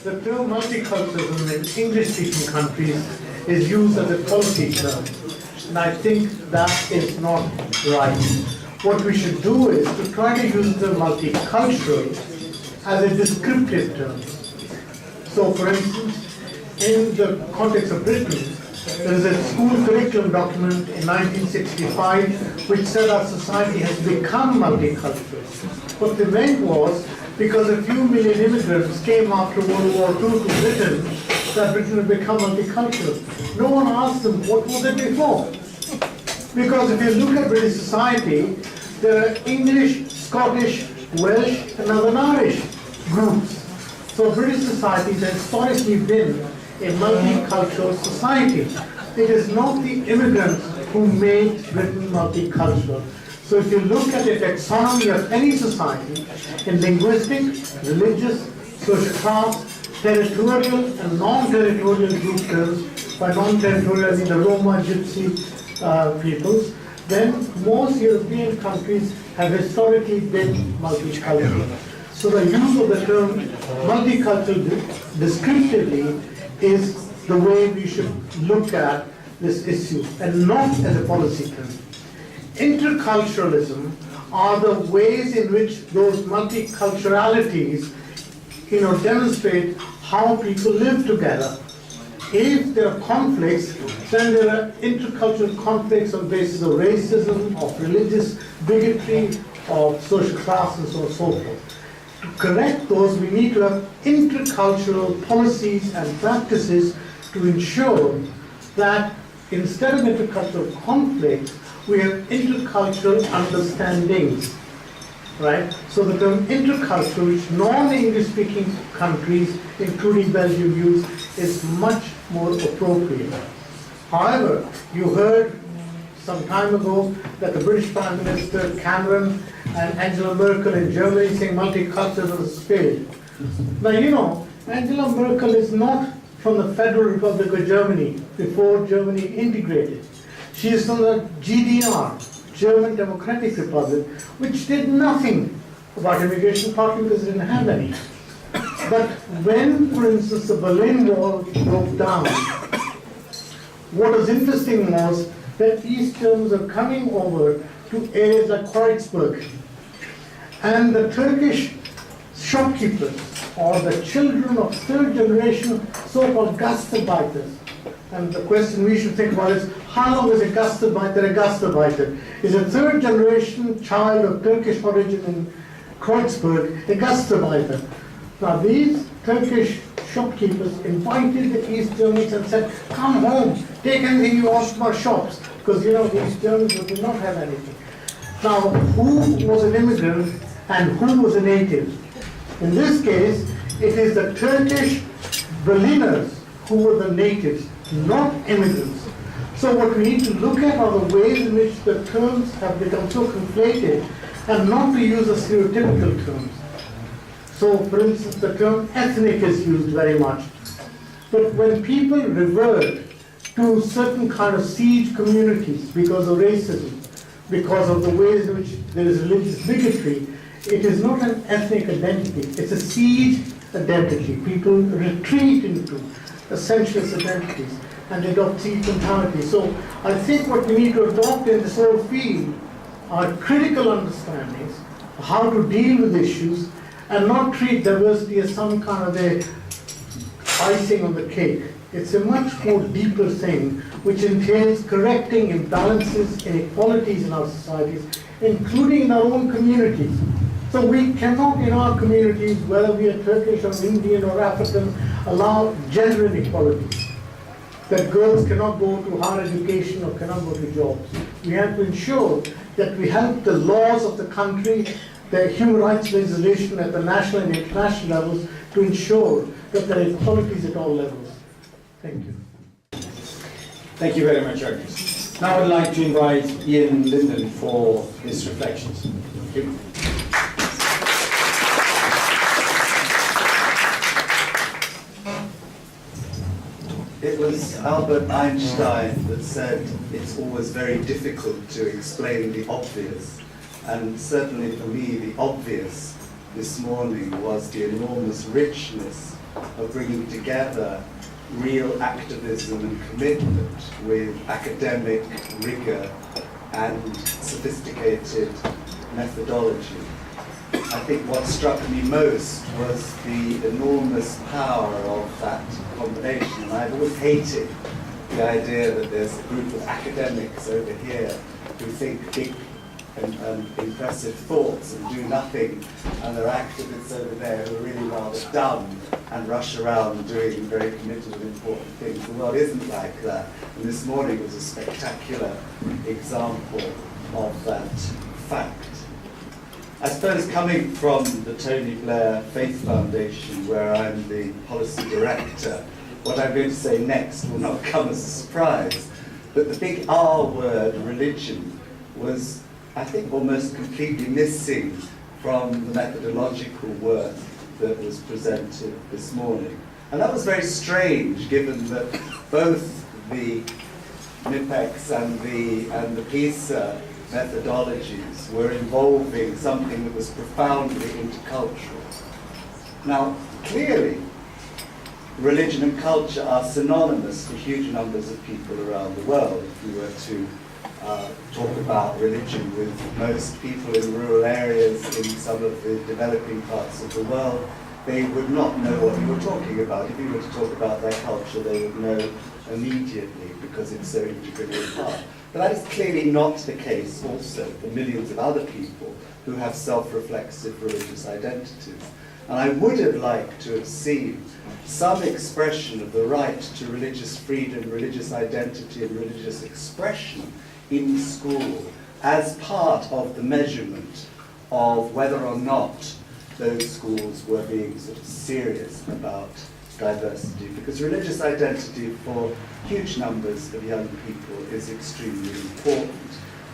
the term multiculturalism in English-speaking countries is used as a policy term, and I think that is not right. What we should do is to try to use the multicultural as a descriptive term. So, for instance, in the context of Britain, there is a school curriculum document in 1965 which said our society has become multicultural. What they meant was, because a few million immigrants came after World War II to Britain, that Britain had become multicultural. No one asked them, what was it before? Because if you look at British society, there are English, Scottish, Welsh, and Northern Irish groups. So British society has historically been a multicultural society. It is not the immigrants who made Britain multicultural. So if you look at the taxonomy of any society, in linguistic, religious, social class, territorial and non-territorial group terms, by non-territorial I mean the Roma, Gypsy peoples, then most European countries have historically been multicultural. So the use of the term multicultural descriptively is the way we should look at this issue, and not as a policy term. Interculturalism are the ways in which those multiculturalities, demonstrate how people live together. If there are conflicts, then there are intercultural conflicts on the basis of racism, of religious bigotry, of social class, and so on and so forth. To correct those, we need to have intercultural policies and practices to ensure that instead of intercultural conflicts, we have intercultural understandings, right? So the term intercultural, which non-English speaking countries, including Belgium, use, is much more appropriate. However, you heard some time ago that the British Prime Minister Cameron and Angela Merkel in Germany saying multiculturalism has failed. Now, Angela Merkel is not from the Federal Republic of Germany before Germany integrated. She is from the GDR, German Democratic Republic, which did nothing about immigration, partly because it didn't have any. But when, for instance, the Berlin Wall broke down, what was interesting was that East Germans are coming over to areas like Kreuzberg. And the Turkish shopkeepers, or the children of third generation so-called Gastarbeiters. And the question we should think about is, how long is a Gastarbeiter a Gastarbeiter? Is a third generation child of Turkish origin in Kreuzberg a Gastarbeiter? Now these Turkish shopkeepers invited the East Germans and said, come home, take anything you want from our shops, because the East Germans did not have anything. Now, who was an immigrant and who was a native? In this case, it is the Turkish Berliners who were the natives, not immigrants. So what we need to look at are the ways in which the terms have become so conflated, and not to use the stereotypical terms. So, for instance, the term ethnic is used very much. But when people revert to certain kind of siege communities because of racism, because of the ways in which there is religious bigotry, it is not an ethnic identity, it's a siege identity. People retreat into essentialist identities and adopt siege mentality. So I think what we need to adopt in this whole field are critical understandings of how to deal with issues and not treat diversity as some kind of a icing on the cake. It's a much more deeper thing, which entails correcting imbalances, inequalities in our societies, including in our own communities. So we cannot, in our communities, whether we are Turkish or Indian or African, allow gender inequalities. That girls cannot go to higher education or cannot go to jobs. We have to ensure that we help the laws of the country, the human rights legislation at the national and international levels, to ensure that there are equalities at all levels. Thank you. Thank you very much, Jagdish. Now I'd like to invite Ian Linden for his reflections. Thank you. It was Albert Einstein that said it's always very difficult to explain the obvious. And certainly for me, the obvious this morning was the enormous richness of bringing together real activism and commitment with academic rigor and sophisticated methodology. I think what struck me most was the enormous power of that combination. And I've always hated the idea that there's a group of academics over here who think big and impressive thoughts and do nothing, and there are activists over there who are really rather dumb and rush around doing very committed and important things. The world isn't like that, and this morning was a spectacular example of that fact. I suppose coming from the Tony Blair Faith Foundation, where I'm the policy director, what I'm going to say next will not come as a surprise, but the big R word, religion, was, I think, almost completely missing from the methodological work that was presented this morning. And that was very strange, given that both the MIPEX and the PISA methodologies were involving something that was profoundly intercultural. Now, clearly, religion and culture are synonymous for huge numbers of people around the world. If we were to talk about religion with most people in rural areas in some of the developing parts of the world, they would not know what you were talking about. If you were to talk about their culture, they would know immediately because it's so integrally a part. But that is clearly not the case also for millions of other people who have self-reflexive religious identities. And I would have liked to have seen some expression of the right to religious freedom, religious identity, and religious expression in school as part of the measurement of whether or not those schools were being sort of serious about diversity. Because religious identity for huge numbers of young people is extremely important,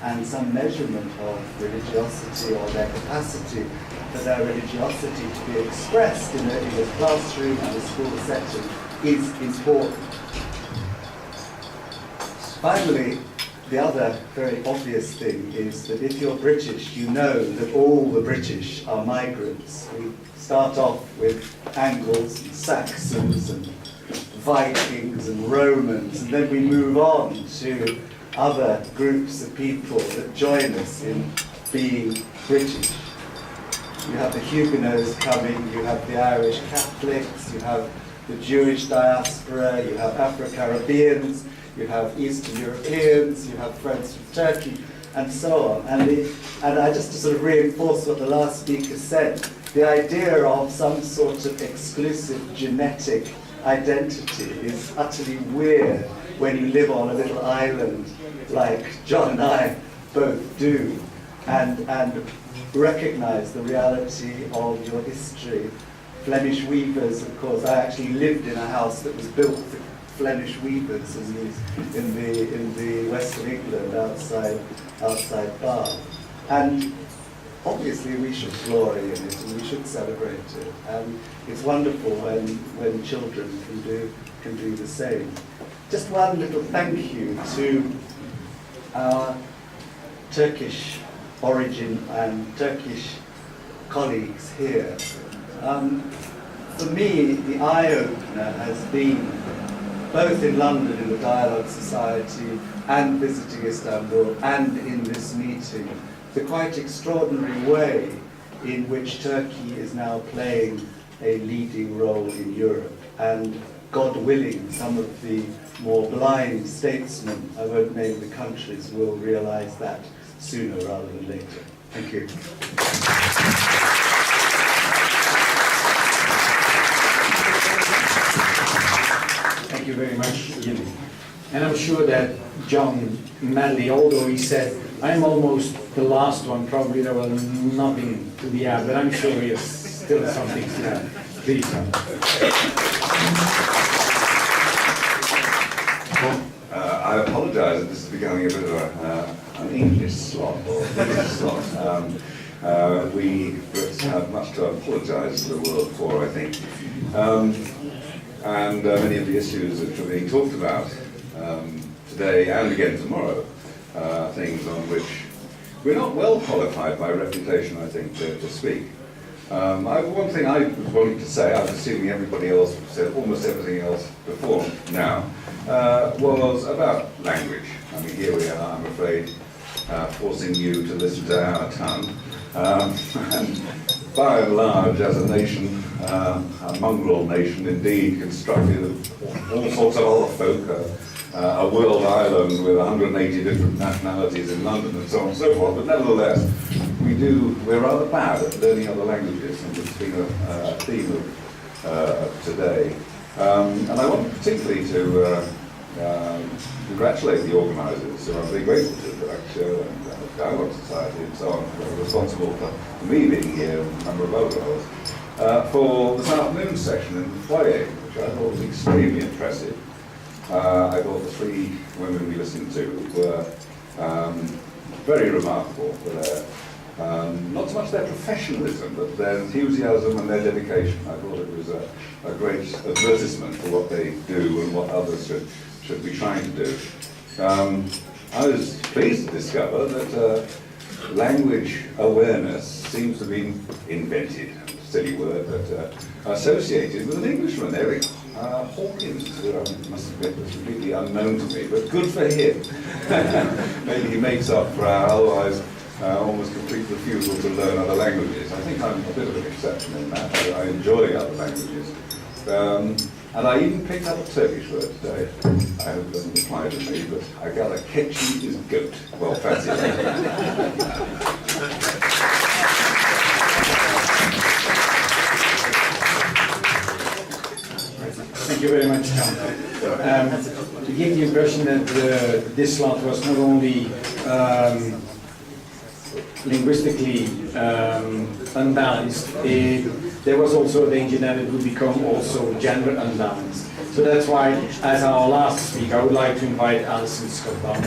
and some measurement of religiosity or their capacity for their religiosity to be expressed in a classroom and a school setting is important. Finally, the other very obvious thing is that if you're British, you know that all the British are migrants. We start off with Angles and Saxons and Vikings and Romans, and then we move on to other groups of people that join us in being British. You have the Huguenots coming, you have the Irish Catholics, you have the Jewish diaspora, you have Afro-Caribbeans, you have Eastern Europeans, you have friends from Turkey, and so on. And I just to sort of reinforce what the last speaker said, the idea of some sort of exclusive genetic identity is utterly weird when you live on a little island like John and I both do, and recognize the reality of your history. Flemish weavers, of course, I actually lived in a house that was built for Flemish weavers in the west of England, outside Bath. And obviously we should glory in it and we should celebrate it. And it's wonderful when children can do the same. Just one little thank you to our Turkish origin and Turkish colleagues here. For me, the eye-opener has been, both in London in the Dialogue Society and visiting Istanbul and in this meeting, the quite extraordinary way in which Turkey is now playing a leading role in Europe. And God willing, some of the more blind statesmen, I won't name the countries, will realize that sooner rather than later. Thank you. Thank you very much, Ian. And I'm sure that John Madeley, although he said, I'm almost the last one, probably there was nothing to be added, but I'm sure he has still something to add. Please, John. I apologise that this is becoming a bit of an English slot, or English slot. We have much to apologise to the world for, I think. And many of the issues that are being talked about today and again tomorrow are things on which we're not well qualified by reputation, I think, to speak. One thing I was wanting to say, I'm assuming everybody else said almost everything else before now, was about language. I mean, here we are, I'm afraid, forcing you to listen to our tongue. And by and large, as a nation, a mongrel nation indeed, constructed of all sorts of other folk, a world island with 180 different nationalities in London and so on and so forth, but nevertheless, we're rather bad at learning other languages, and it's been a theme of today. And I want particularly to congratulate the organisers, who I'm very grateful to, Fedactio and Dialogue Society and so on, who are responsible for me being here and a number of other for this afternoon's session in the foyer, which I thought was extremely impressive. I thought the three women we listened to were very remarkable for their, not so much their professionalism, but their enthusiasm and their dedication. I thought it was a great advertisement for what they do and what others should be trying to do. I was pleased to discover that language awareness seems to be invented, silly word, but associated with an Englishman, Eric Hawkins, who must admit was completely unknown to me, but good for him. Maybe he makes up for our otherwise almost complete refusal to learn other languages. I think I'm a bit of an exception in that. I enjoy other languages. And I even picked up a Turkish word today. I hope it doesn't apply to me, but I gather keçi is goat. Well, fancy that. Thank you very much, John. To give the impression that this slot was not only linguistically unbalanced, there was also a danger that it would become also gender unbalanced. So that's why, as our last speaker, I would like to invite Alison Scott down.